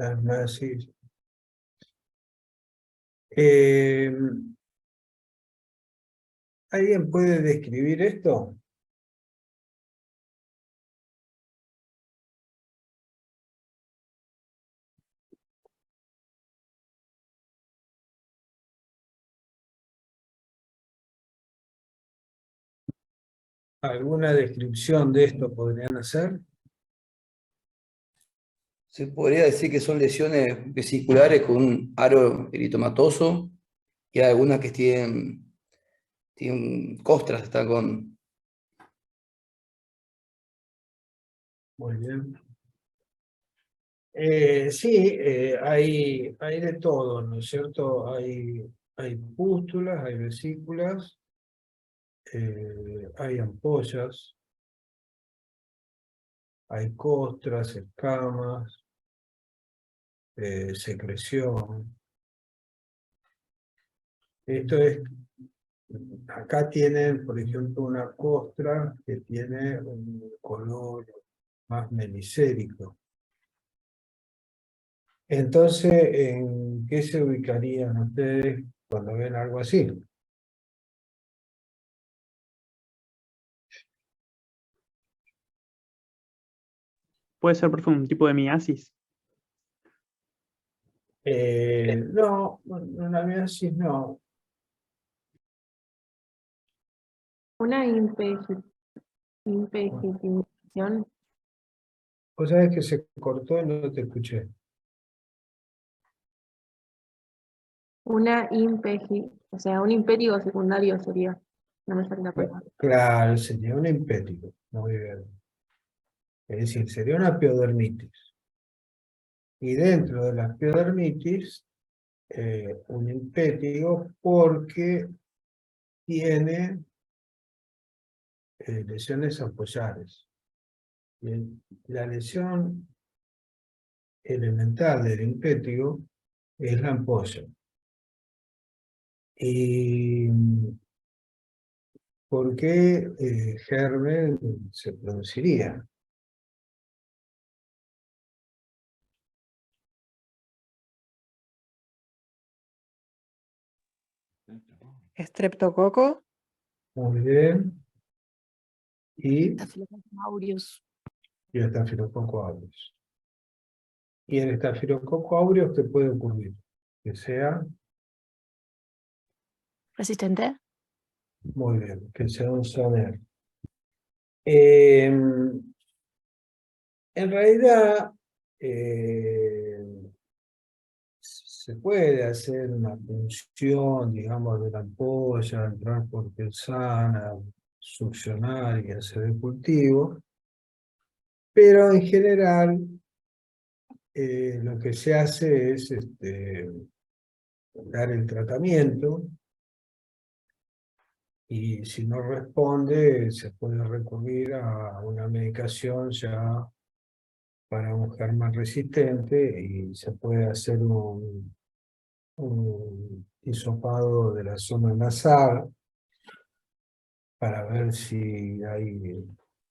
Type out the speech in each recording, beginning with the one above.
las nazis. ¿Alguien puede describir esto? ¿Alguna descripción de esto podrían hacer? Se podría decir que son lesiones vesiculares con un aro eritematoso y hay algunas que tienen costras, están con... Muy bien. Sí, hay de todo, ¿no es cierto? Hay pústulas, hay vesículas, hay ampollas, hay costras, escamas, secreción. Esto es, acá tienen, por ejemplo, una costra que tiene un color más melicérico. Entonces, ¿en qué se ubicarían ustedes cuando ven algo así? Puede ser, profe, un tipo de miasis. No, una miasis no. Una impegitivación. Vos sabés que se cortó y no te escuché. O sea, un impétigo secundario sería. No me sale la palabra. Claro, sería un impétigo. Muy bien. Es decir, sería una piodermitis. Y dentro de la piodermitis, un impétigo porque tiene lesiones apoyares. Bien, la lesión elemental del impétigo es la ampolla. ¿Y por qué germen se produciría? Estreptococo. Muy bien. Y Staphylococcus aureus. el estafilococo aureus. Y el estafilococo aureus, ¿qué puede ocurrir? Que sea, ¿Resistente? muy bien, que sea un SONER. En realidad, se puede hacer una punción, digamos, de la ampolla, entrar por sana, succionar y hacer el cultivo, pero en general lo que se hace es dar el tratamiento y si no responde se puede recurrir a una medicación ya para un germen resistente y se puede hacer un hisopado de la zona nasal para ver si hay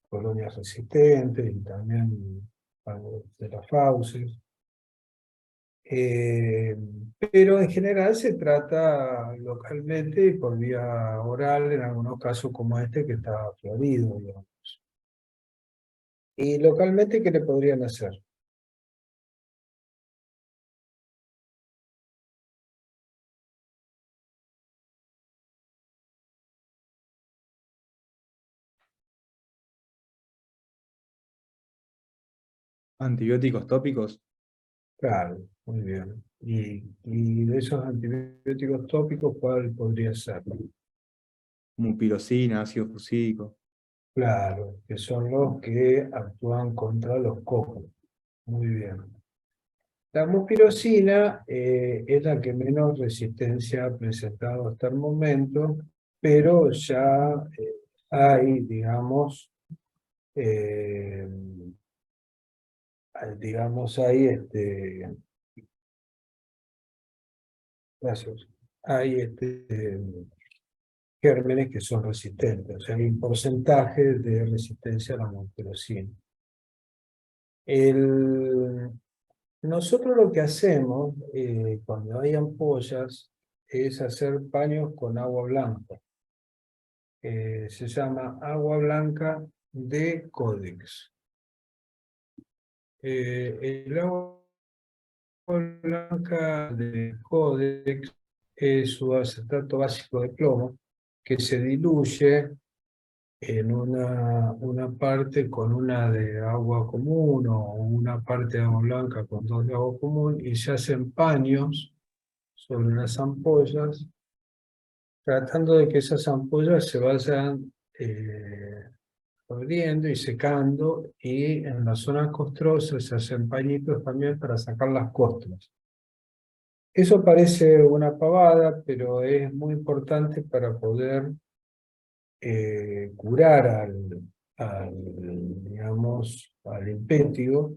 colonias resistentes y también de las fauces. Pero en general se trata localmente y por vía oral en algunos casos como este que está florido, digamos. Y localmente, ¿qué le podrían hacer? Antibióticos tópicos. Claro, muy bien. Y de esos antibióticos tópicos, ¿cuál podría ser? Como pirocina, ácido fusídico. Claro, que son los que actúan contra los cocos. Muy bien. La mupirocina es la que menos resistencia ha presentado hasta el momento, pero ya hay, digamos, eh, gracias, hay gérmenes que son resistentes, o sea, hay un porcentaje de resistencia a la mupirocina. Nosotros lo que hacemos cuando hay ampollas es hacer paños con agua blanca. Se llama agua blanca de Codex. El agua blanca de Codex es su acetato básico de plomo que se diluye en una parte con una de agua común o una parte de agua blanca con dos de agua común y se hacen paños sobre las ampollas, tratando de que esas ampollas se vayan abriendo y secando, y en las zonas costrosas se hacen pañitos también para sacar las costras. Eso parece una pavada, pero es muy importante para poder curar digamos, al impétigo,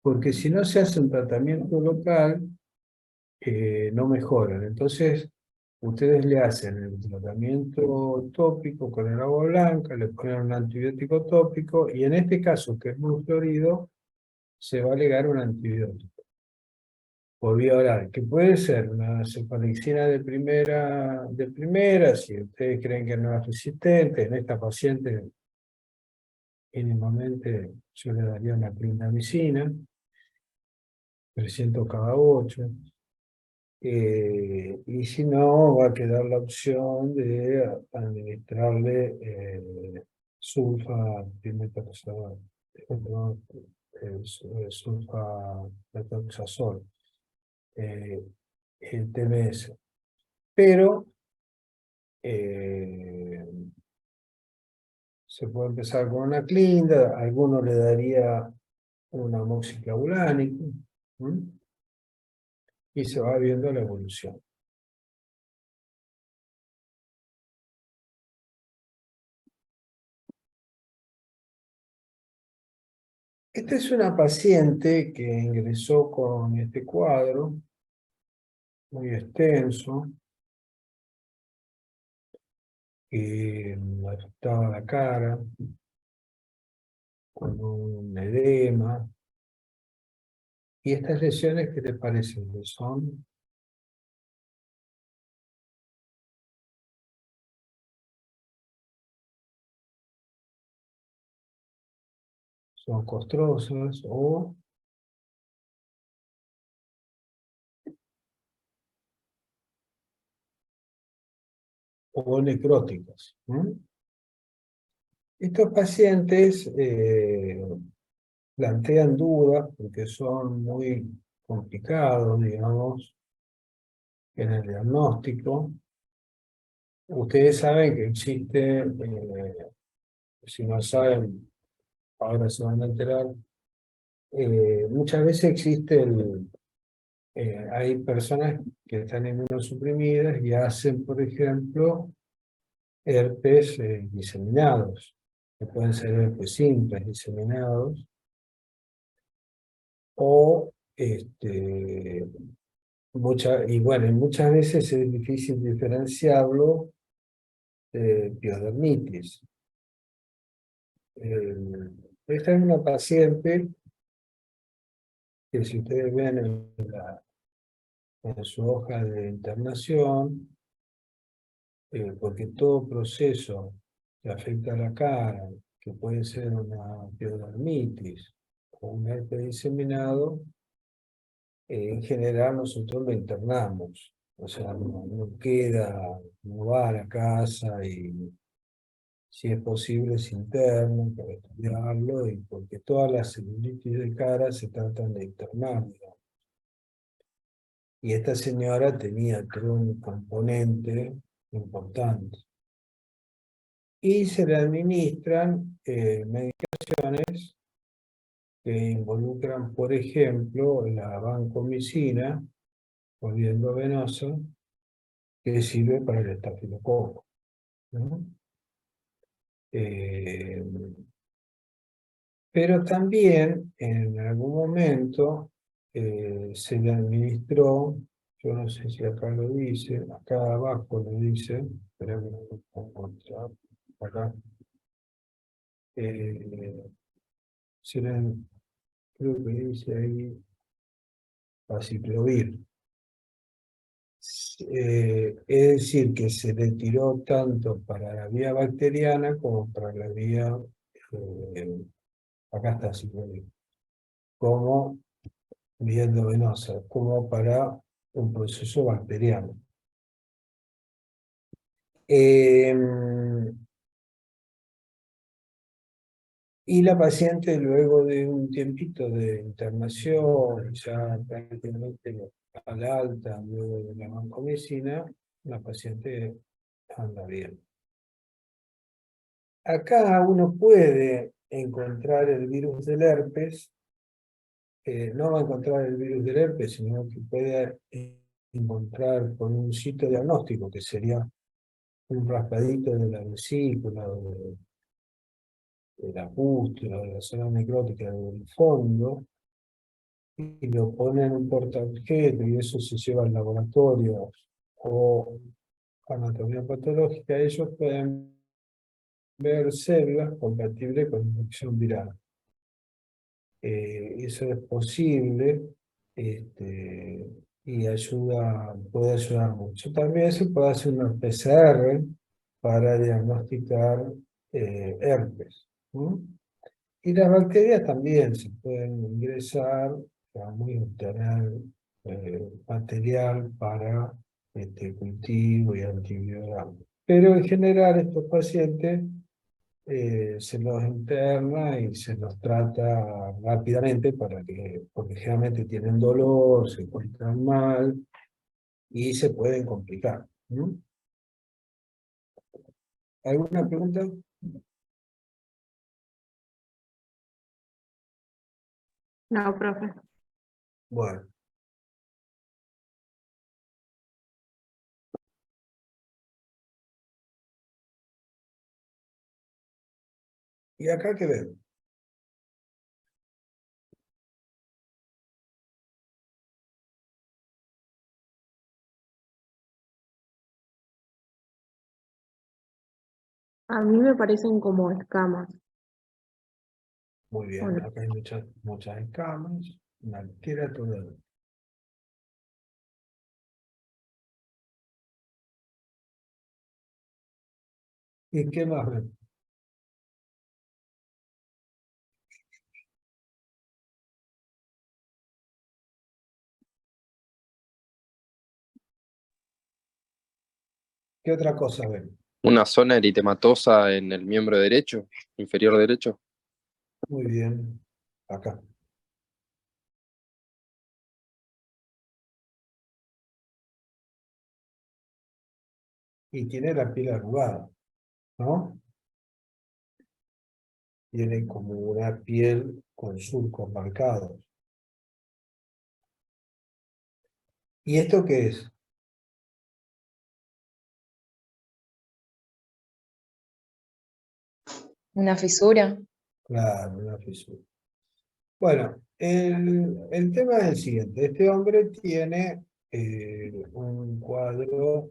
porque si no se hace un tratamiento local, no mejoran. Entonces, ustedes le hacen el tratamiento tópico con el agua blanca, le ponen un antibiótico tópico, y en este caso, que es muy florido, se va a ligar un antibiótico por vía oral, que puede ser una cefalexina de primera, si ustedes creen que no es resistente. En esta paciente, mínimamente, yo le daría una clindamicina, 300 cada 8. Y si no, va a quedar la opción de administrarle sulfa-dimetoxazol, sulfa-metoxazol, el TMS. Pero se puede empezar con una clinda, a alguno le daría una amoxiclavulánica, y se va viendo la evolución. Esta es una paciente que ingresó con este cuadro muy extenso, que le afectaba la cara, con un edema. ¿Y estas lesiones qué te parecen? Son costrosas o necróticas. Estos pacientes plantean dudas porque son muy complicados, digamos, en el diagnóstico. Ustedes saben que existe, si no saben, ahora se van a enterar, muchas veces existe hay personas que están inmunosuprimidas y hacen, por ejemplo, herpes diseminados, que pueden ser herpes simples diseminados, o y bueno, muchas veces es difícil diferenciarlo de piodermitis. Esta es una paciente que, si ustedes ven en su hoja de internación, porque todo proceso que afecta a la cara, que puede ser una piodermitis o un herpes diseminado, en general nosotros lo internamos. O sea, no queda, no va a la casa, y si es posible se interna para estudiarlo, y porque todas las celulitis de cara se tratan de internar, digamos. Y esta señora tenía todo un componente importante. Y se le administran medicaciones que involucran, por ejemplo, la vancomicina, volviendo venosa, que sirve para el estafilococo, ¿no? Pero también en algún momento se le administró, yo no sé si acá lo dice, acá abajo lo dice, espera que no lo puedo encontrar, acá, se le, creo que dice ahí, aciclovir. Es decir, que se le tiró tanto para la vía bacteriana como para la vía, acá está aciclovir, como vía endovenosa, como para un proceso bacteriano. Y la paciente, luego de un tiempito de internación, ya prácticamente al alta, luego de la vancomicina, la paciente anda bien. Acá uno puede encontrar el virus del herpes, no va a encontrar el virus del herpes, sino que puede encontrar con un sitio diagnóstico, que sería un raspadito de la vesícula, de la pústula, de la zona necrótica del fondo, y lo ponen en un portaobjeto, y eso se lleva al laboratorio o anatomía patológica. Ellos pueden ver células compatibles con infección viral. Eso es posible, y puede ayudar mucho. También se puede hacer una PCR para diagnosticar herpes. Y las bacterias también se pueden ingresar, digamos, y obtener material para cultivo y antibiograma. Pero en general estos pacientes se los interna y se los trata rápidamente porque generalmente tienen dolor, se encuentran mal y se pueden complicar. ¿Alguna pregunta? No, profe. Bueno. ¿Y acá qué ven? A mí me parecen como escamas. Muy bien, Bueno, acá hay muchas escamas, una queratonema. ¿Y qué más ven? ¿Qué otra cosa ven? Una zona eritematosa en el miembro derecho, inferior derecho. Muy bien, acá. Y tiene la piel arrugada, ¿no? Tiene como una piel con surcos marcados. ¿Y esto qué es? Una fisura. Claro, una fisura. Bueno, el tema es el siguiente. Este hombre tiene un cuadro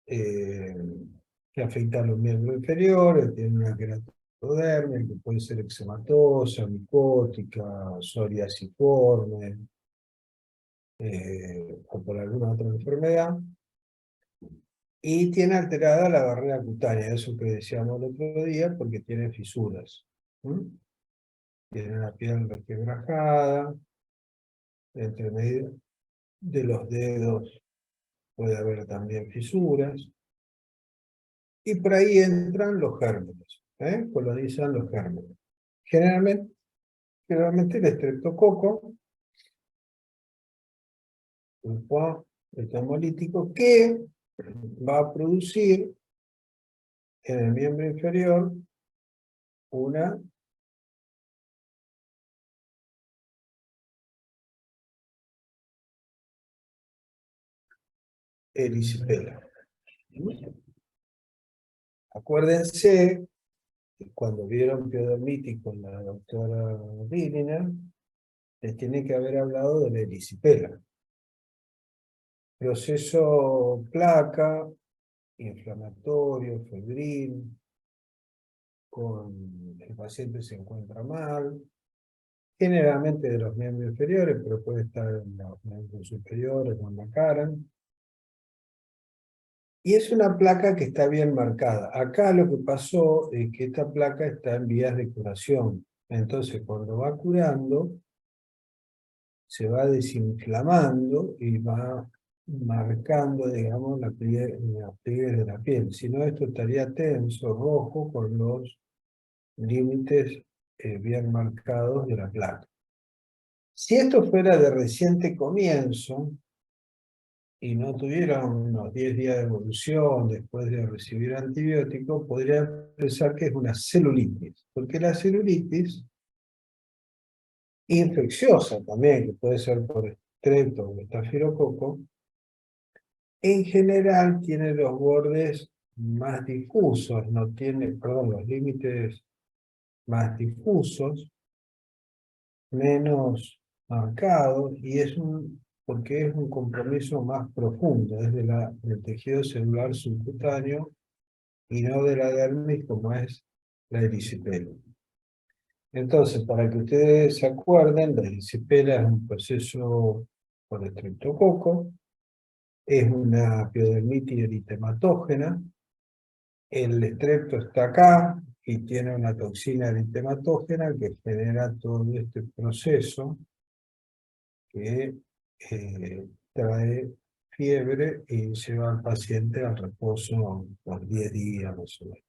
que afecta a los miembros inferiores, tiene una queratodermia que puede ser eczematosa, micótica, psoriasiforme, o por alguna otra enfermedad, y tiene alterada la barrera cutánea, eso que decíamos el otro día, porque tiene fisuras. Tiene una piel resquebrajada, entre medio de los dedos puede haber también fisuras, y por ahí entran los gérmenes, colonizan los gérmenes. Generalmente el estreptococo, un hemolítico que va a producir en el miembro inferior una erisipela. Acuérdense que cuando vieron piodermitis con la doctora Rilliner, les tiene que haber hablado de la erisipela. Proceso placa, inflamatorio, febril, el paciente se encuentra mal, generalmente de los miembros inferiores, pero puede estar en los miembros superiores o en la cara. Y es una placa que está bien marcada. Acá lo que pasó es que esta placa está en vías de curación. Entonces, cuando va curando, se va desinflamando y va marcando, digamos, las pliegues de la piel. Si no, esto estaría tenso, rojo, con los límites bien marcados de la placa. Si esto fuera de reciente comienzo, y no tuvieron unos 10 días de evolución después de recibir antibiótico, podría pensar que es una celulitis, porque la celulitis infecciosa también, que puede ser por estrepto o estafilococo, en general tiene los bordes más difusos, no tiene, perdón, los límites más difusos, menos marcados, y porque es un compromiso más profundo, es del tejido celular subcutáneo y no de la dermis como es la erisipela. Entonces, para que ustedes se acuerden, la erisipela es un proceso por estreptococo, es una piodermitis eritematógena, el estrepto está acá y tiene una toxina eritematógena que genera todo este proceso que trae fiebre y lleva al paciente al reposo por 10 días más o menos.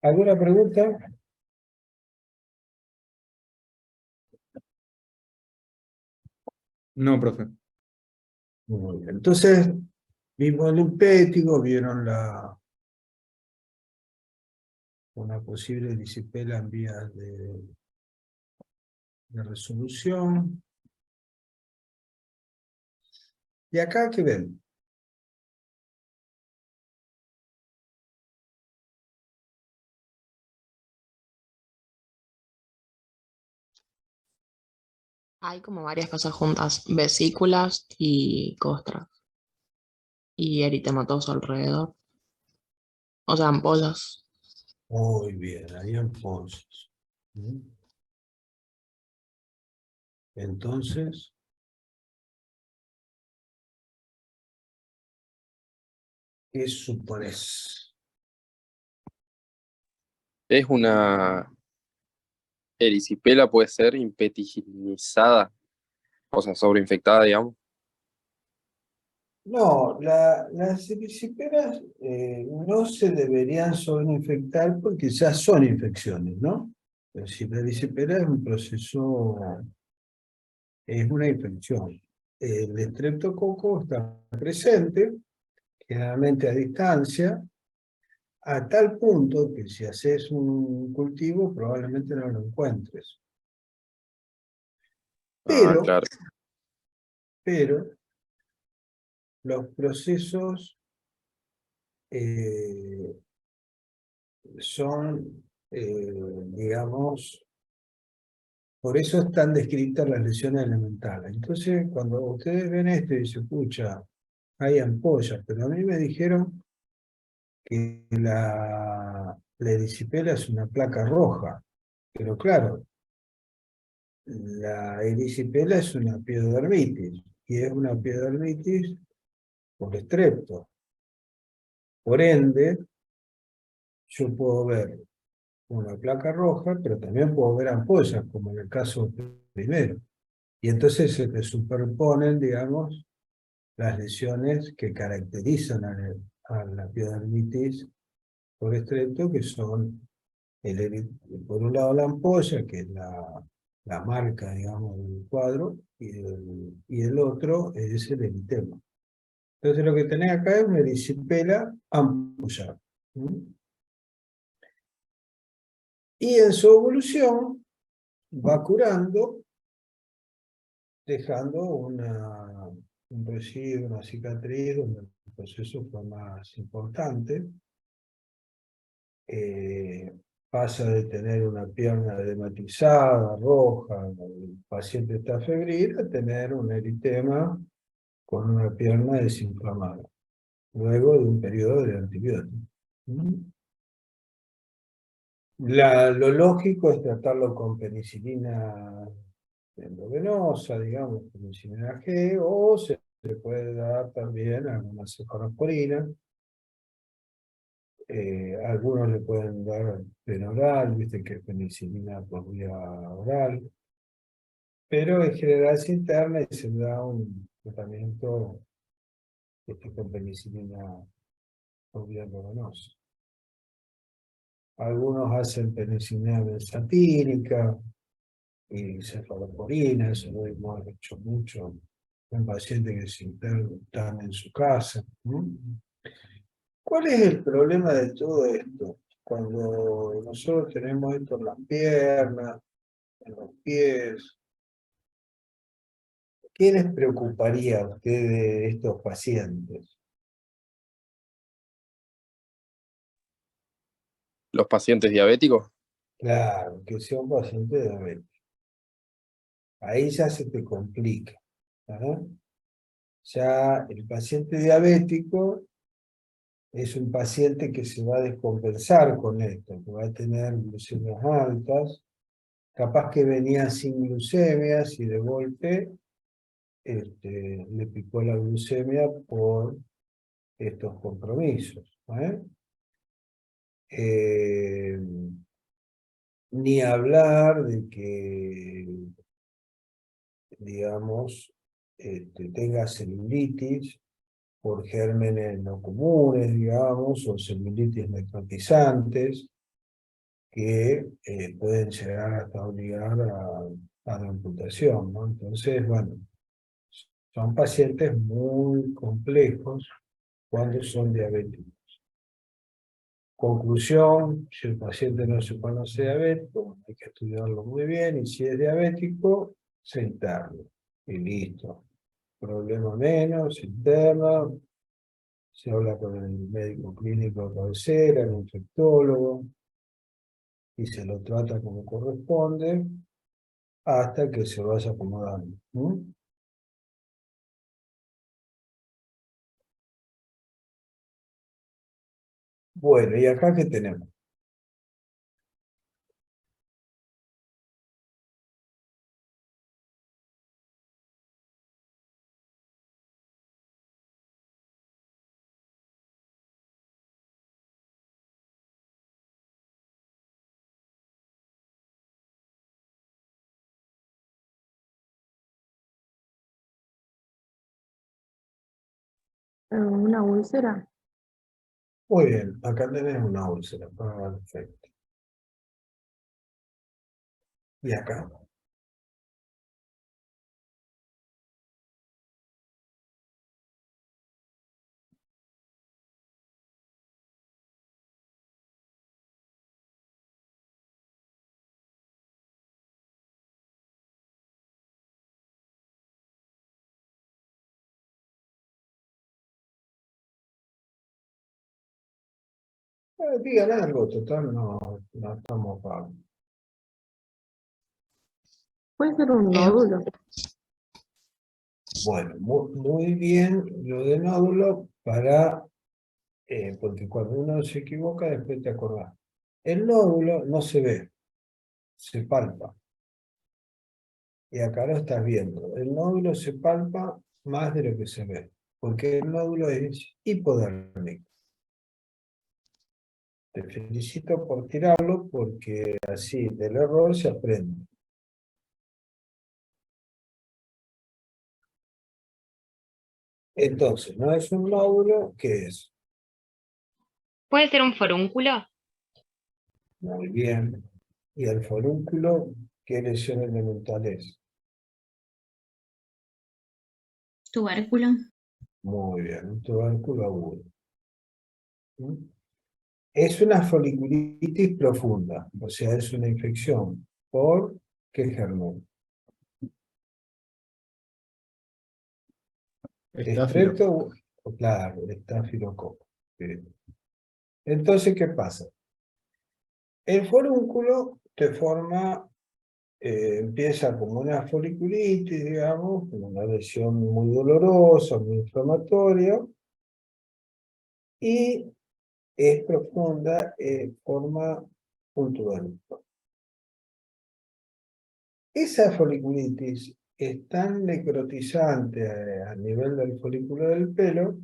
¿Alguna pregunta? No, profe. Muy bien. Entonces, vimos el impétigo, vieron una posible disipela en vías de resolución. ¿Y acá qué ven? Hay como varias cosas juntas, vesículas y costras, y eritematoso alrededor, o sea, ampollas. Muy bien, ahí entonces. Entonces, ¿qué supones? Es una erisipela, puede ser impetiginizada, o sea, sobreinfectada, digamos. No, las erisipelas no se deberían sobreinfectar porque ya son infecciones, ¿no? Pero si la erisipela es un proceso, es una infección. El estreptococo está presente, generalmente a distancia, a tal punto que si haces un cultivo probablemente no lo encuentres. Ah, Pero, claro. pero los procesos eh, son, digamos, por eso están descritas las lesiones elementales. Entonces, cuando ustedes ven esto y dicen, pucha, hay ampollas, pero a mí me dijeron que la erisipela es una placa roja. Pero claro, la erisipela es una piodermitis, y es una piodermitis por estrepto. Por ende, yo puedo ver una placa roja, pero también puedo ver ampollas, como en el caso primero. Y entonces se te superponen, digamos, las lesiones que caracterizan a la piodermitis por estrepto, que son, por un lado la ampolla, que es la marca, digamos, del cuadro, y el otro es el eritema. Entonces lo que tenés acá es una erisipela ampollada. Y en su evolución va curando, dejando un residuo, una cicatriz, donde el proceso fue más importante. Pasa de tener una pierna edematizada, roja, el paciente está febril, a tener un eritema con una pierna desinflamada, luego de un periodo de antibióticos. Lo lógico es tratarlo con penicilina endovenosa, digamos, penicilina G, o se le puede dar también alguna cefalosporina. Algunos le pueden dar penoral, viste que es penicilina por vía oral, pero en general se interna y se da un tratamiento con penicilina por vía endovenosa. Algunos hacen penicilina benzatínica y cefalosporina, eso lo hemos hecho mucho en pacientes que se internan en su casa. ¿Cuál es el problema de todo esto? Cuando nosotros tenemos esto en las piernas, en los pies, ¿qué les preocuparía a ustedes de estos pacientes? ¿Los pacientes diabéticos? Claro, que sea un paciente diabético. Ahí ya se te complica. Ya el paciente diabético es un paciente que se va a descompensar con esto, que va a tener glucemias altas, capaz que venía sin glucemias y de golpe le picó la glucemia por estos compromisos. Ni hablar de que, digamos, tenga celulitis por gérmenes no comunes, digamos, o celulitis necrotizantes, que pueden llegar hasta obligar a la amputación, ¿no? Entonces, bueno, son pacientes muy complejos cuando son diabéticos. Conclusión, si el paciente no se conoce diabético, hay que estudiarlo muy bien, y si es diabético, se interna, y listo. Problema menos, se interna, se habla con el médico clínico de cabecera, el infectólogo, y se lo trata como corresponde, hasta que se vaya acomodando. Bueno, ¿y acá qué tenemos? Una úlcera. Muy bien, acá tenés una úlcera, perfecto. ¿Y acá? Digan algo, total, no estamos pagos. Puede ser un nódulo. Bueno, muy bien lo de nódulo para, porque cuando uno se equivoca después te acordás. El nódulo no se ve, se palpa. Y acá lo estás viendo. El nódulo se palpa más de lo que se ve, porque el nódulo es hipodérmico. Te felicito por tirarlo, porque así del error se aprende. Entonces, no es un nódulo, ¿qué es? ¿Puede ser un forúnculo? Muy bien. Y el forúnculo, ¿qué lesión elemental es? Tubérculo. Muy bien, un tubérculo agudo. Es una foliculitis profunda, o sea, es una infección. ¿Por qué germen? Estáfilo. Estrepto, claro, estafilococo. Bien. Entonces, ¿qué pasa? El forúnculo te forma, empieza como una foliculitis, digamos, como una lesión muy dolorosa, muy inflamatoria, y es profunda, forma un tubérculo. Esa foliculitis es tan necrotizante a nivel del folículo del pelo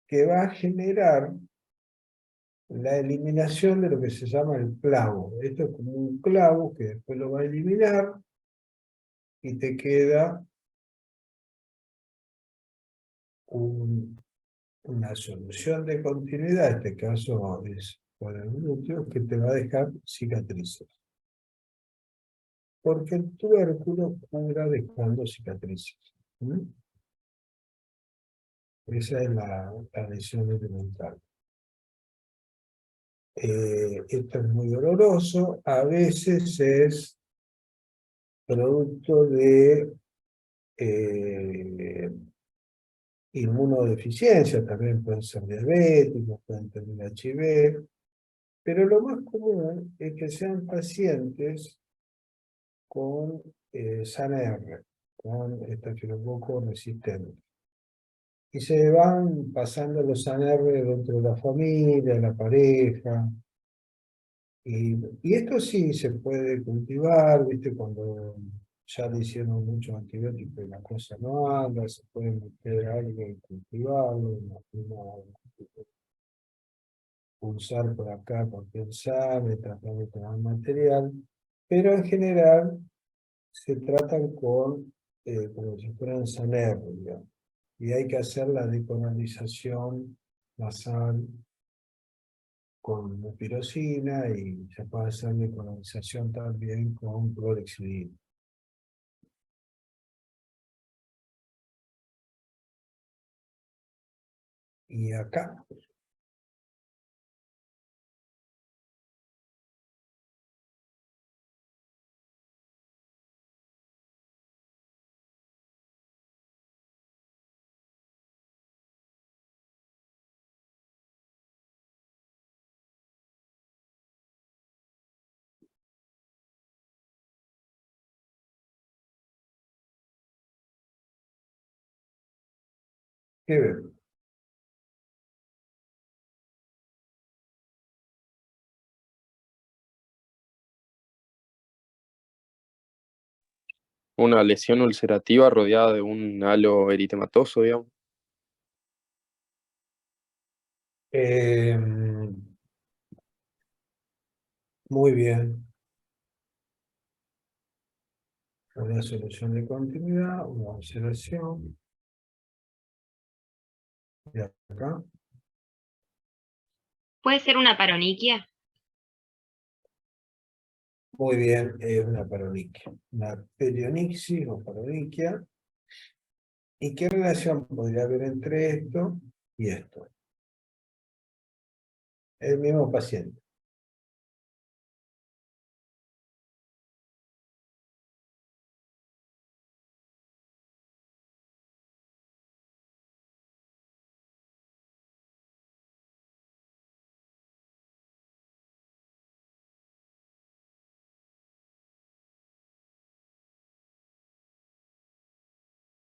que va a generar la eliminación de lo que se llama el clavo. Esto es como un clavo que después lo va a eliminar y te queda una solución de continuidad, en este caso es por el glúteo, que te va a dejar cicatrices. Porque el tubérculo cura dejando cicatrices. ¿Mm? Esa es la lesión elemental. Esto es muy doloroso, a veces es producto de inmunodeficiencia, también pueden ser diabéticos, pueden tener HIV, pero lo más común es que sean pacientes con SANR, con estafilococo resistente. Y se van pasando los SANR dentro de la familia, de la pareja. Y esto sí se puede cultivar, ¿viste? Cuando ya le hicieron muchos antibióticos y la cosa no anda, se puede meter algo y cultivarlo, pulsar por acá por pensar, tratar de tomar material, pero en general se tratan como si fueran SANR, digamos. Y hay que hacer la decolonización nasal con mupirocina y se puede hacer decolonización también con clorexidina. Y acá, ¿qué vemos? Una lesión ulcerativa rodeada de un halo eritematoso, digamos. Muy bien. Una solución de continuidad, una observación. Y acá. ¿Puede ser una paroniquia? Muy bien, una paroniquia. Una perionixis o paroniquia. ¿Y qué relación podría haber entre esto y esto? El mismo paciente.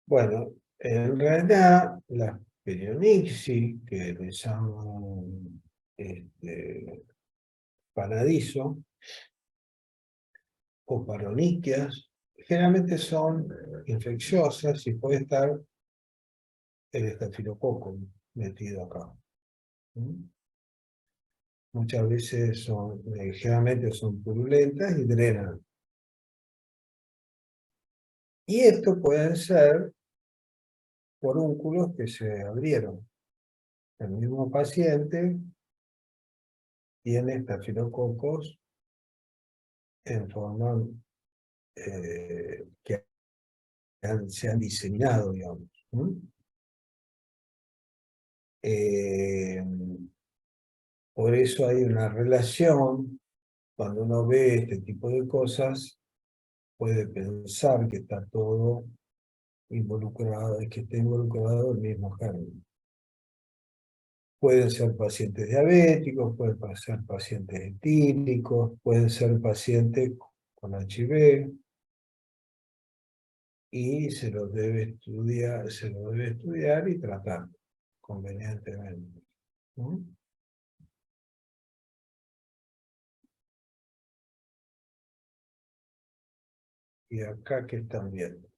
Bueno, en realidad las perionixis, que le llaman paradiso, o paroniquias, generalmente son infecciosas y puede estar el estafilococo metido acá. ¿Mm? Muchas veces generalmente son purulentas y drenan. Y esto pueden ser forúnculos que se abrieron. El mismo paciente tiene estafilococos en forma que se han diseminado, digamos. ¿Mm? Por eso hay una relación, cuando uno ve este tipo de cosas, puede pensar que está todo involucrado, que está involucrado el mismo germen. Pueden ser pacientes diabéticos, pueden ser pacientes etílicos, pueden ser pacientes con HIV, y se lo debe estudiar y tratar convenientemente. ¿No? Y acá, ¿qué están viendo?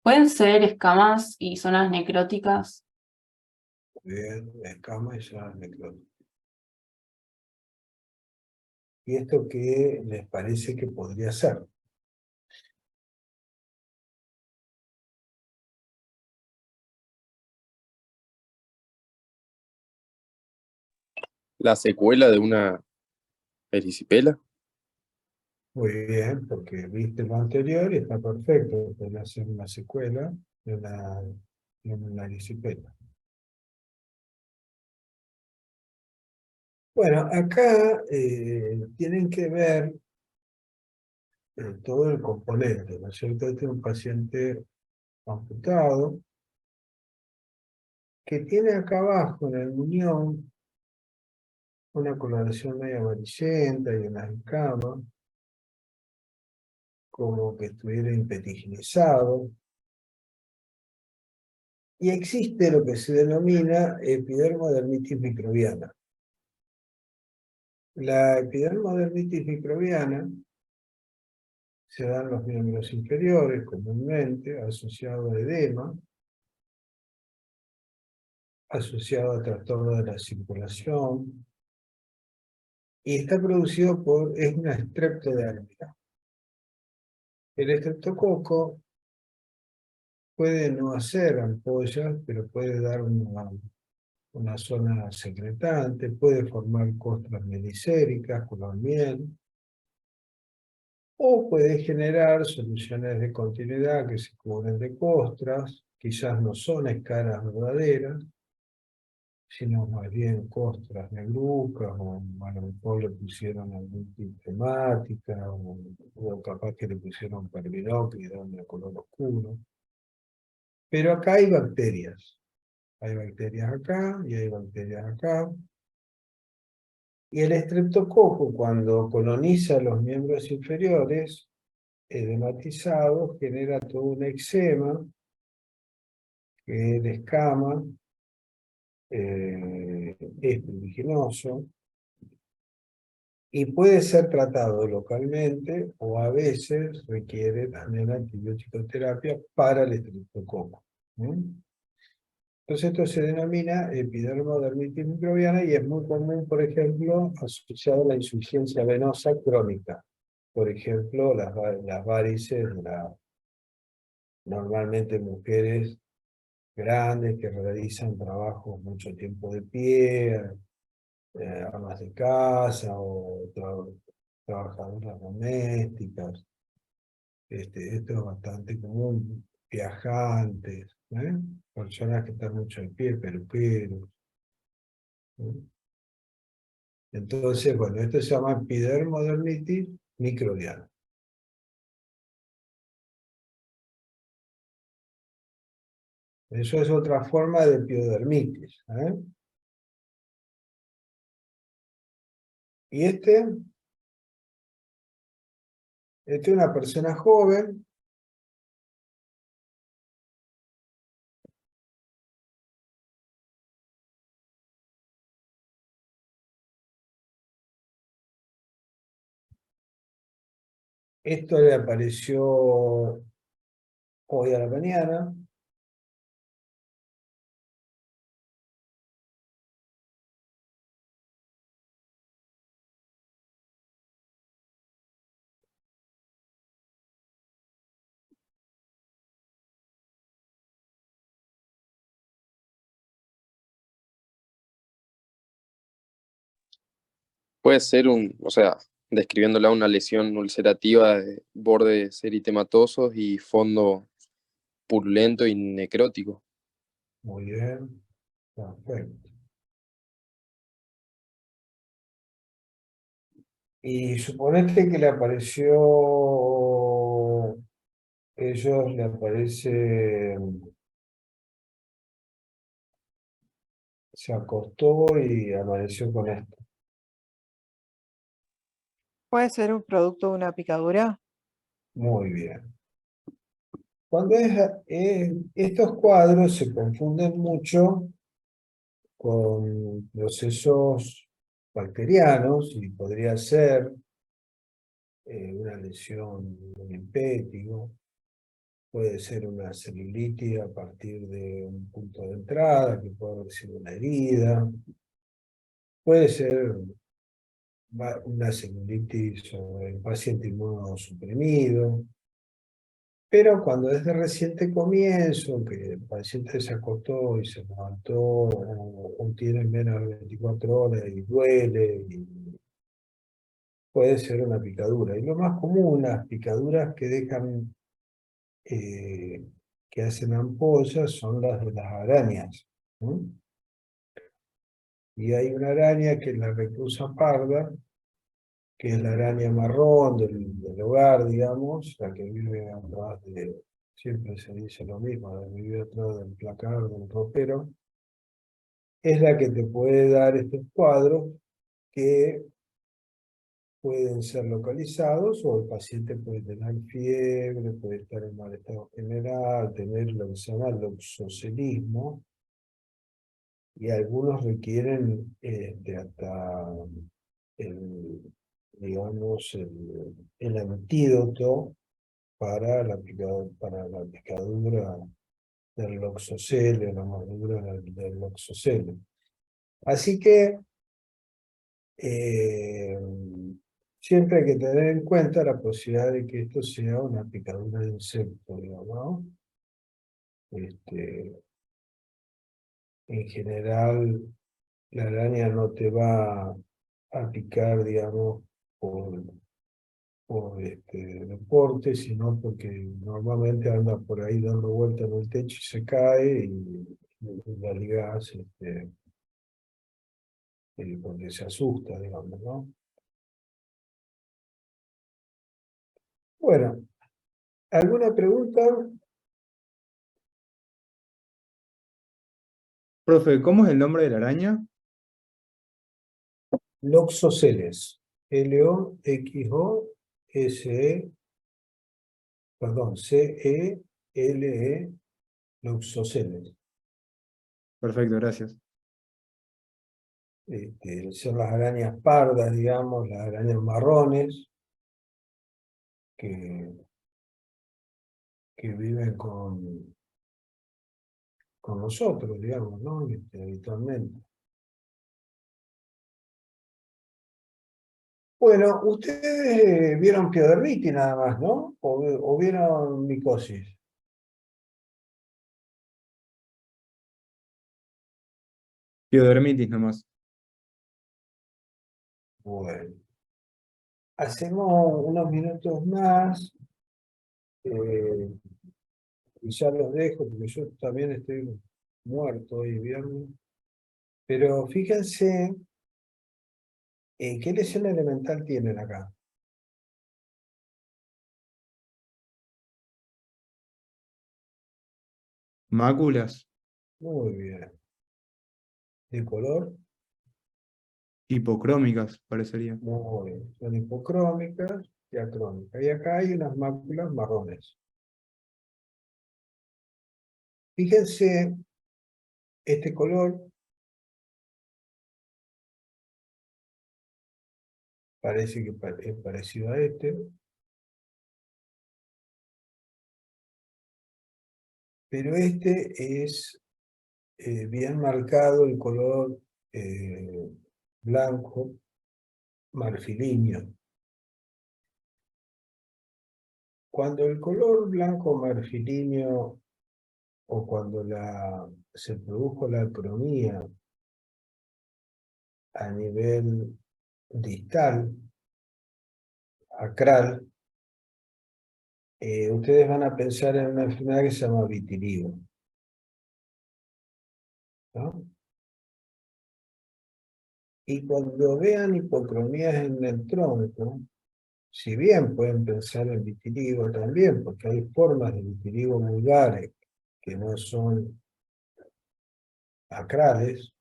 ¿Pueden ser escamas y zonas necróticas? Bien, escama y zonas necróticas. ¿Y esto qué les parece que podría ser? La secuela de una erisipela. Muy bien, porque viste lo anterior y está perfecto. Podría ser una secuela de una erisipela. Bueno, acá tienen que ver todo el componente, ¿no es cierto? Este es un paciente amputado que tiene acá abajo en el muñón una coloración medio amarillenta y unas escamas, como que estuviera impetiginizado. Y existe lo que se denomina epidermodermitis microbiana. La epidermodermitis microbiana se da en los miembros inferiores comúnmente, asociado a edema, asociado a trastorno de la circulación, y está producido es una streptodermia. El estreptococo puede no hacer ampollas, pero puede dar una zona secretante, puede formar costras melicéricas, color miel, o puede generar soluciones de continuidad que se cubren de costras, quizás no son escaras verdaderas, sino más bien costras negrucas, o a lo mejor le pusieron algún tipo temática, o capaz que le pusieron perviroque y dan de color oscuro. Pero acá hay bacterias. Hay bacterias acá y hay bacterias acá. Y el estreptococo, cuando coloniza los miembros inferiores, edematizado, genera todo un eczema, que es de escama, es pruriginoso, y puede ser tratado localmente o a veces requiere también antibiótico terapia para el estreptococo. Entonces esto se denomina epidermodermitis microbiana y es muy común, por ejemplo, asociado a la insuficiencia venosa crónica. Por ejemplo, las varices, normalmente mujeres grandes que realizan trabajos mucho tiempo de pie, amas de casa o trabajadoras domésticas. Esto es bastante común. Viajantes, personas que están mucho de pie, peluqueros. Entonces, bueno, esto se llama epidermodermitis microbiana. Eso es otra forma de epidermitis. Y esta es una persona joven. Esto le apareció hoy a la mañana. Puede ser o sea, describiéndola una lesión ulcerativa de bordes eritematosos y fondo purulento y necrótico. Muy bien. Perfecto. Y suponete que le apareció, ellos le aparece, se acostó y amaneció con esto. ¿Puede ser un producto de una picadura? Muy bien. Cuando estos cuadros se confunden mucho con procesos bacterianos y podría ser una lesión de un impétigo, puede ser una celulitis a partir de un punto de entrada, que puede haber sido una herida, puede ser una celulitis o el paciente inmunosuprimido, pero cuando es de reciente comienzo, que el paciente se acostó y se levantó, o tiene menos de 24 horas y duele, y puede ser una picadura. Y lo más común, las picaduras que dejan, que hacen ampollas, son las de las arañas, ¿no? Y hay una araña que es la reclusa parda, que es la araña marrón del hogar, digamos, la que vive atrás siempre se dice lo mismo, la que vive atrás del placar, del ropero, es la que te puede dar estos cuadros que pueden ser localizados, o el paciente puede tener fiebre, puede estar en mal estado general, tener lo que se llama loxocelismo, y algunos requieren hasta digamos, el antídoto para la picadura del loxocele, la mordedura del loxocele. Así que siempre hay que tener en cuenta la posibilidad de que esto sea una picadura de insecto, digamos, ¿no? En general, la araña no te va a picar, digamos, por deporte, sino porque normalmente anda por ahí dando vueltas en el techo y se cae, y la ligás porque se asusta, digamos, ¿no? Bueno, ¿alguna pregunta? Profe, ¿cómo es el nombre de la araña? Loxoceles. Loxose, perdón, CELE, Loxoceles. Perfecto, gracias. Son las arañas pardas, digamos, las arañas marrones, que viven con nosotros, digamos, ¿no? Habitualmente. Bueno, ustedes vieron piodermitis nada más, ¿no? ¿O vieron micosis? Piodermitis nomás. Bueno, hacemos unos minutos más, y ya los dejo, porque yo también estoy muerto hoy viernes. Pero fíjense, ¿qué lesión elemental tienen acá? Máculas, Muy bien. ¿De color? hipocrómicas, parecería. Muy bien. Son hipocrómicas y acrómicas. Y acá hay unas máculas marrones. Fíjense, este color parece que es parecido a este, pero este es bien marcado el color blanco marfilinio. Cuando el color blanco marfilinio, o cuando se produjo la acromía a nivel distal, acral, ustedes van a pensar en una enfermedad que se llama vitiligo, ¿no? Y cuando vean hipocromías en el tronco, si bien pueden pensar en vitiligo también, porque hay formas de vitiligo vulgares que no son acrales,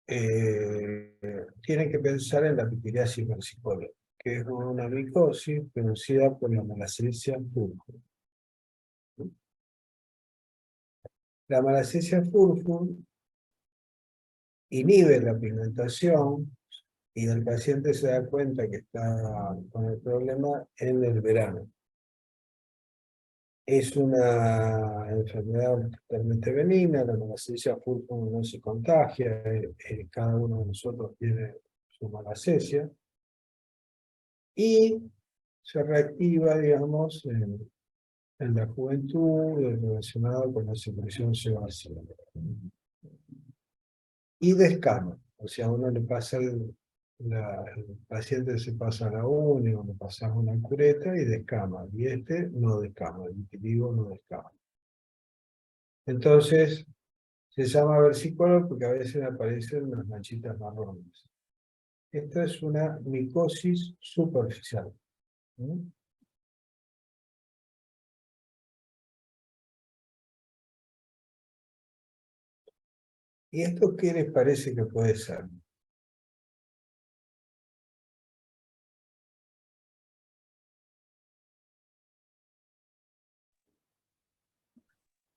tienen que pensar en la pitiriasis versicolor, que es una micosis producida por la Malassezia furfur. La Malassezia furfur inhibe la pigmentación y el paciente se da cuenta que está con el problema en el verano. Es una enfermedad totalmente benigna, la Malassezia furfur no se contagia, cada uno de nosotros tiene su Malassezia, y se reactiva, digamos, en la juventud, relacionado con la secreción sebácea. Y descama, o sea, a uno le pasa el paciente se pasa la uña, o le pasa una cureta y descama, y este no descama, el vitiligo no descama. Entonces, se llama versicolor porque a veces aparecen unas manchitas marrones. Esta es una micosis superficial. ¿Y esto qué les parece que puede ser?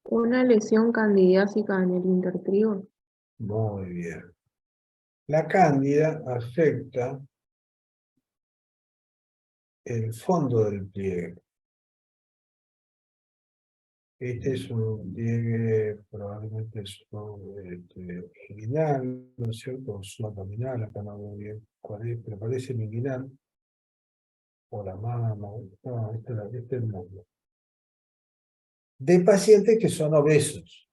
Una lesión candidiásica en el intertrigo. Muy bien. La cándida afecta el fondo del pliegue. Este es un pliegue probablemente inguinal, ¿no es cierto? O subabdominal, acá no veo bien cuál es, pero parece el inguinal. O la mama, no, este es el muslo. De pacientes que son obesos.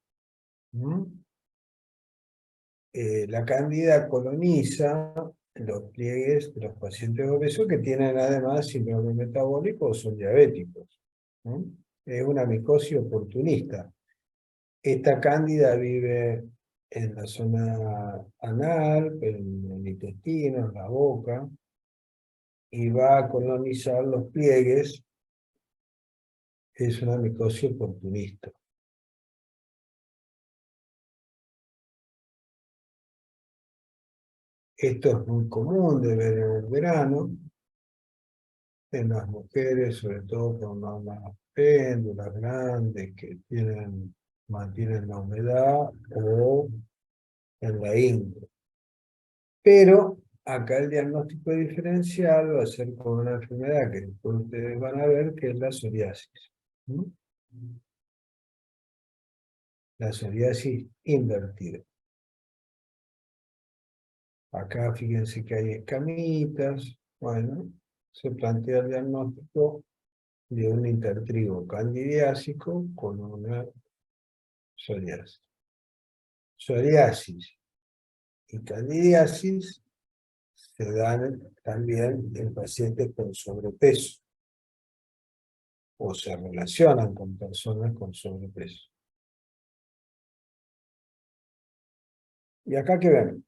La cándida coloniza los pliegues de los pacientes obesos que tienen además síndrome metabólico o son diabéticos. Es una micosis oportunista. Esta cándida vive en la zona anal, en el intestino, en la boca, y va a colonizar los pliegues. Es una micosis oportunista. Esto es muy común de ver en el verano, en las mujeres, sobre todo con mamas péndulas grandes que mantienen la humedad, o en la ingle. Pero acá el diagnóstico diferencial va a ser con una enfermedad que después ustedes van a ver, que es la psoriasis. La psoriasis invertida. Acá fíjense que hay escamitas. Bueno, se plantea el diagnóstico de un intertrigo candidiásico con una psoriasis. Psoriasis y candidiasis se dan también en pacientes con sobrepeso o se relacionan con personas con sobrepeso. ¿Y acá qué ven?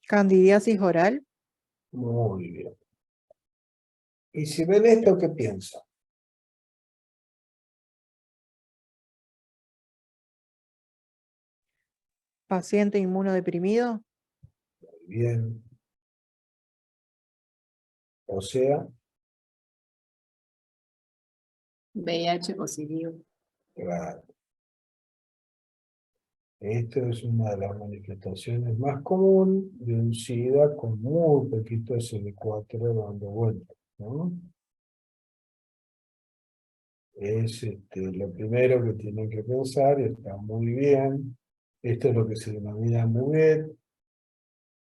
Candidiasis oral. Muy bien. Y si ven esto, ¿qué piensan? Paciente inmunodeprimido. Muy bien. O sea, VIH positivo. claro. Esta es una de las manifestaciones más comunes de un SIDA con muy poquito CD4 dando vueltas, ¿no? Es lo primero que tienen que pensar, y está muy bien. Esto es lo que se denomina MUGET,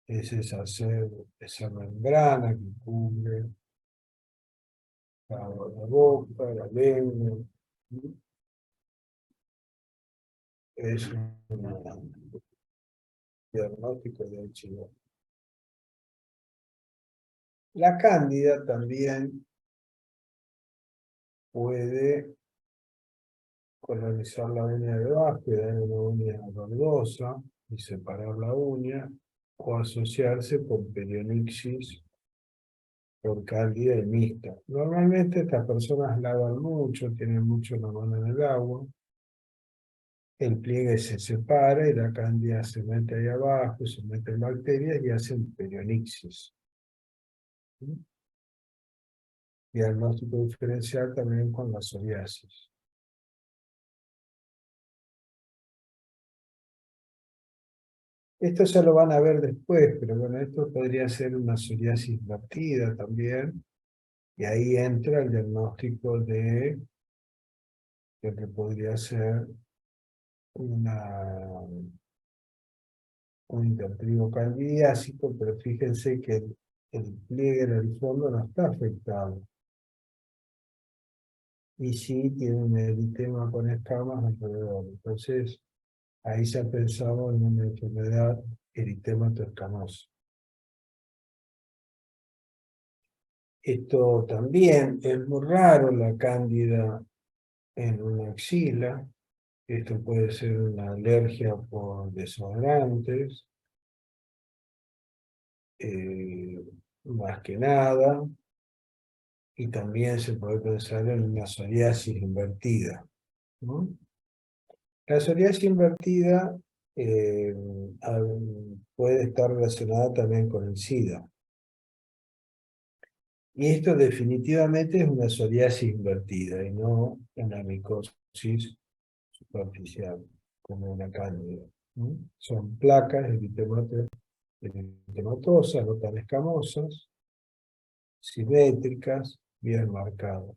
es esa membrana que cubre la boca, la lengua. Es un diagnóstico de HIV. La cándida también puede colonizar la uña de abajo y dar una uña verdosa y separar la uña, o asociarse con perionixis por cándida y mixta. Normalmente estas personas lavan mucho, tienen mucho la mano en el agua. El pliegue se separa y la cándida se mete ahí abajo, se mete en bacterias y hacen perionixis. Diagnóstico diferencial también con la psoriasis. Esto ya lo van a ver después, pero bueno, esto podría ser una psoriasis invertida también. Y ahí entra el diagnóstico de lo que podría ser un intertrigo candidiásico, pero fíjense que el pliegue en el fondo no está afectado. Y sí tiene un eritema con escamas alrededor. Entonces, ahí ya pensamos en una enfermedad eritematoescamosa. Esto también es muy raro, la cándida en una axila. Esto puede ser una alergia por desodorantes, más que nada. Y también se puede pensar en una psoriasis invertida, ¿no? La psoriasis invertida puede estar relacionada también con el SIDA. Y esto definitivamente es una psoriasis invertida y no una micosis superficial, como una cándida, ¿no? Son placas eritematosas, no tan escamosas, simétricas, bien marcadas.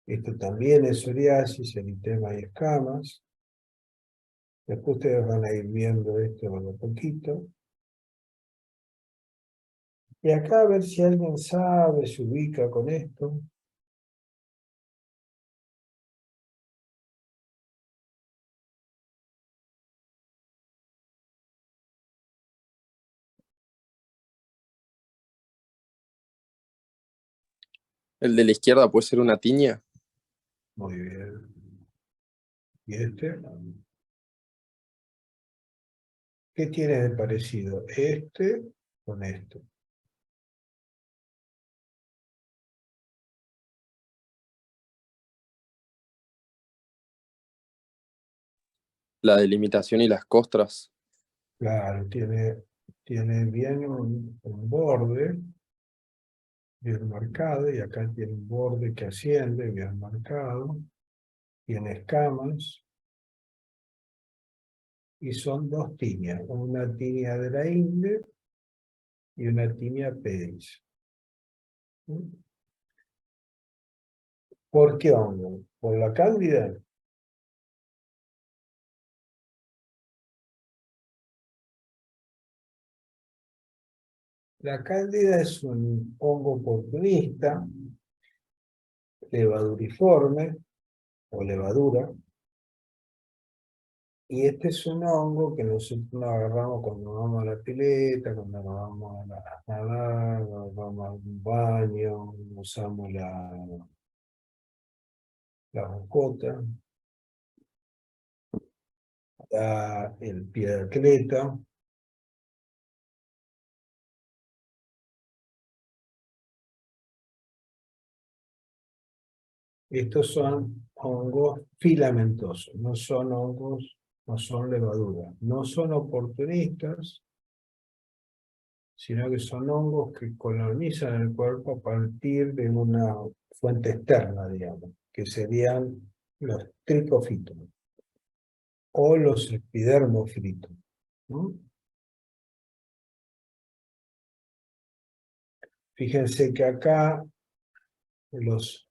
Esto también es psoriasis, eritema y escamas. Después ustedes van a ir viendo esto un poquito. Y acá a ver si alguien sabe, se ubica con esto. El de la izquierda puede ser una tiña. Muy bien. ¿Y este? ¿Qué tiene de parecido este con esto? La delimitación y las costras. Claro, tiene bien un borde bien marcado, y acá tiene un borde que asciende bien marcado, tiene escamas, y son dos tiñas, una tiña de la ingle y una tiña pedis. ¿Por qué hongo? ¿Por la cándida? La cándida es un hongo oportunista, levaduriforme, o levadura, y este es un hongo que nosotros nos agarramos cuando vamos a la pileta, cuando nos vamos a nadar, cuando vamos a un baño, usamos la bocota, el pie de atleta. Estos son hongos filamentosos, no son hongos, no son levaduras, no son oportunistas, sino que son hongos que colonizan el cuerpo a partir de una fuente externa, digamos, que serían los tricofitos o los epidermofritos, ¿no? Fíjense que acá los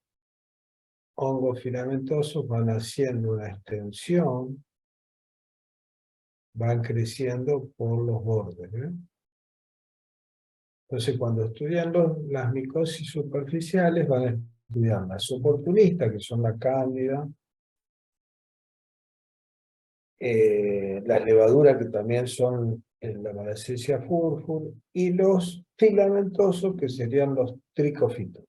hongos filamentosos van haciendo una extensión, van creciendo por los bordes, ¿eh? Entonces, cuando estudian las micosis superficiales, van a estudiar las oportunistas, que son la cándida, las levaduras, que también son la Malassezia furfur, y los filamentosos, que serían los tricofitos,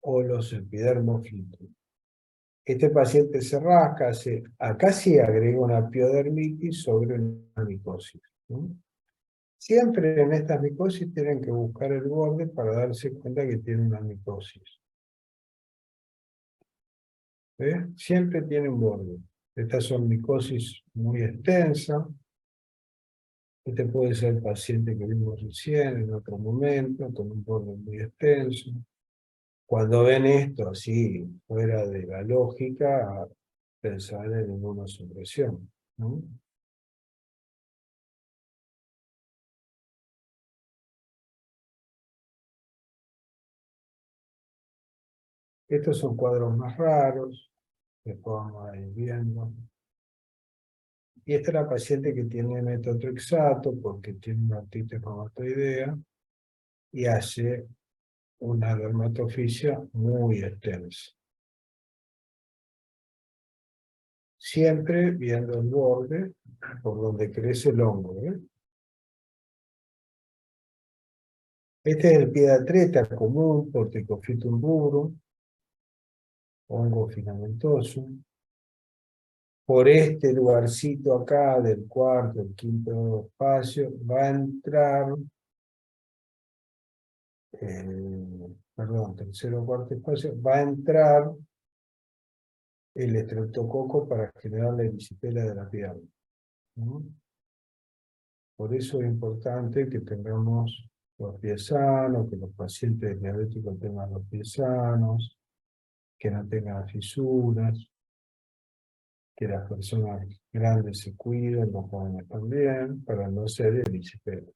o los epidermofritos. Este paciente se rasca, acá sí agrega una piodermitis sobre una micosis. ¿no? Siempre en estas micosis tienen que buscar el borde para darse cuenta que tienen una micosis. ¿Ves? Siempre tiene un borde. Estas son micosis muy extensas. Este puede ser el paciente que vimos recién, en otro momento, con un borde muy extenso. Cuando ven esto así, fuera de la lógica, pensar en inmunosupresión, ¿no? Estos son cuadros más raros, que vamos a ir viendo. Y esta es la paciente que tiene metotrexato porque tiene una artritis reumatoidea y hace una dermatofisia muy extensa. Siempre viendo el borde por donde crece el hongo, ¿eh? Este es el pie de atleta común, Porticophytum rubrum, hongo filamentoso. Por este lugarcito acá del cuarto, el quinto espacio, va a entrar, perdón, tercero o cuarto espacio, va a entrar el estreptococo para generar la erisipela de la pierna, ¿no? Por eso es importante que tengamos los pies sanos, que los pacientes diabéticos tengan los pies sanos, que no tengan fisuras, que las personas grandes se cuiden, los jóvenes también, para no ser erisipela.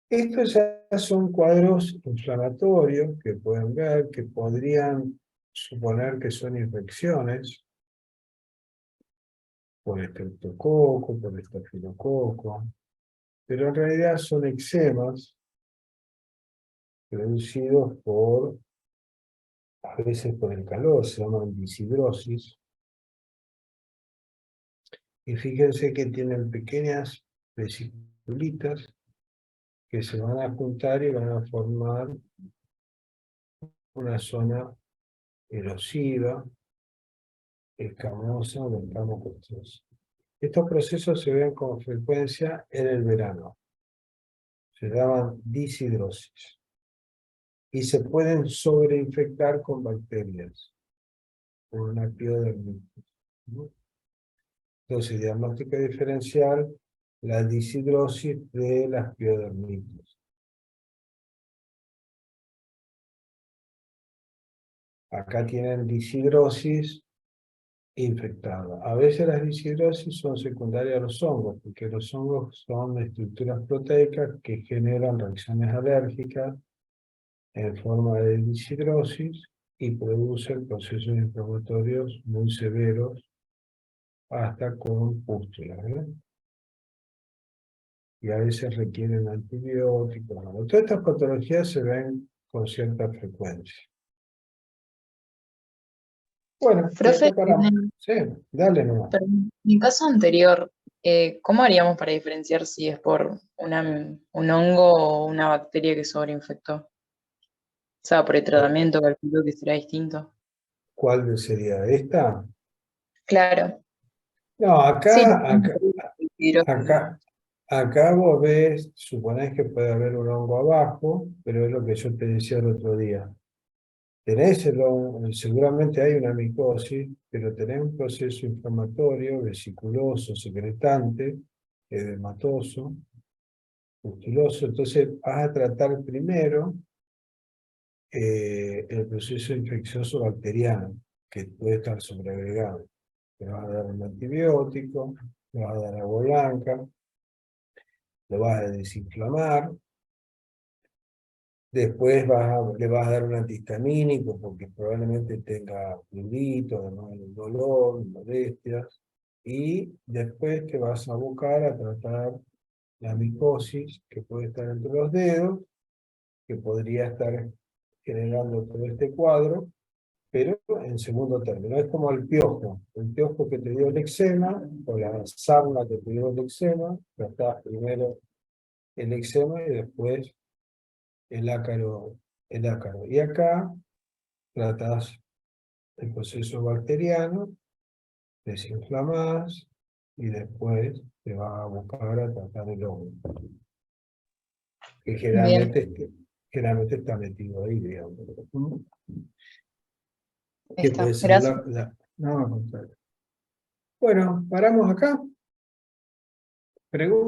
Estos ya son cuadros inflamatorios que pueden ver, que podrían suponer que son infecciones por estreptococo, por estafilococo, pero en realidad son eczemas producidos por, a veces por el calor, se llaman disidrosis. Y fíjense que tienen pequeñas vesiculitas que se van a juntar y van a formar una zona erosiva, escamosa o escamocostosa. Estos procesos se ven con frecuencia en el verano. Se llaman disidrosis. Y se pueden sobreinfectar con bacterias, con una piodermitis, ¿no? Entonces, diagnóstico diferencial, la disidrosis de las piodermitis. Acá tienen disidrosis infectada. A veces las disidrosis son secundarias a los hongos, porque los hongos son estructuras proteicas que generan reacciones alérgicas en forma de disidrosis y producen procesos inflamatorios muy severos hasta con pústulas, ¿eh? Y a veces requieren antibióticos. Bueno, todas estas patologías se ven con cierta frecuencia. Bueno, Profe, esto para... Sí, dale nomás. pero en mi caso anterior, ¿cómo haríamos para diferenciar si es por un hongo o una bacteria que sobreinfectó? O sea, por el tratamiento, calculo que será distinto. ¿Cuál sería esta? Claro. No, Sí, acá, acá vos ves, suponés que puede haber un hongo abajo, pero es lo que yo te decía el otro día. Tenés el hongo, seguramente hay una micosis, pero tenés un proceso inflamatorio, vesiculoso, secretante, edematoso, pustuloso. Entonces vas a tratar primero el proceso infeccioso bacteriano, que puede estar sobreagregado. Le vas a dar un antibiótico, le vas a dar agua blanca, lo vas a desinflamar, después le vas a dar un antihistamínico porque probablemente tenga prurito, además del dolor, molestias, y después te vas a abocar a tratar la micosis que puede estar entre los dedos, que podría estar generando todo este cuadro, pero en segundo término. Es como el piojo que te dio el eczema, o la sarna que te dio el eczema, tratás primero el eczema y después el ácaro. Y acá tratás el proceso bacteriano, desinflamás, y después te va a buscar a tratar el hongo. Que generalmente está metido ahí, digamos. Que Está, puede ser gracias. no, no, bueno, paramos acá. Pregunta.